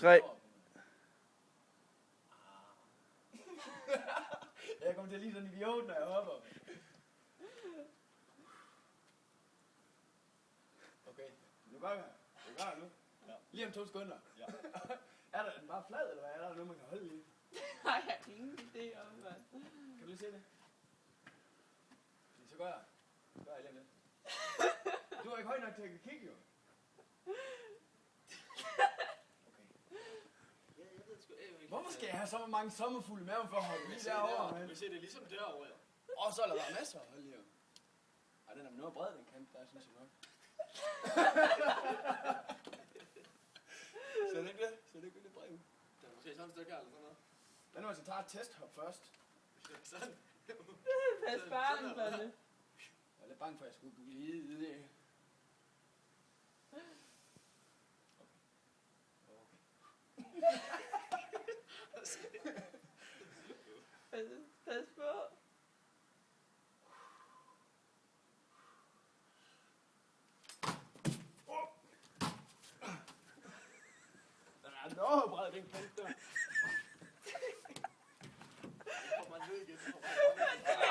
3. Jeg kommer til at lide sådan en idiot, når jeg hopper. Okay, nu gør jeg. Du gør nu. Ja. Lige om 2 sekunder. Ja. Er den bare flad, eller hvad? Er der noget, man kan holde i? Nej, jeg har ingen idé om, hvad. Kan du lige se det? Så gør jeg. Gør jeg lige lidt. Du er ikke høj nok til at kan kigge, jo. Hvorfor skal jeg have så mange sommerfugle i maven for at holde lige derovre, mand? Vi ser det ligesom derovre, ja. Og så er der bare masser at holde her. Ej, den er noget bred, den kant, der synes jeg nok. Ser det ikke det? Ser det ikke lidt bredt ud? Der er måske sådan et stykke her, eller sådan noget. Den må jeg så tage et testhop først. Sådan. Pas barn for det. Jeg er lidt bange for, at jeg skulle glide det. Pas på. Den er noget bred, den kant der. Så får man ned igen.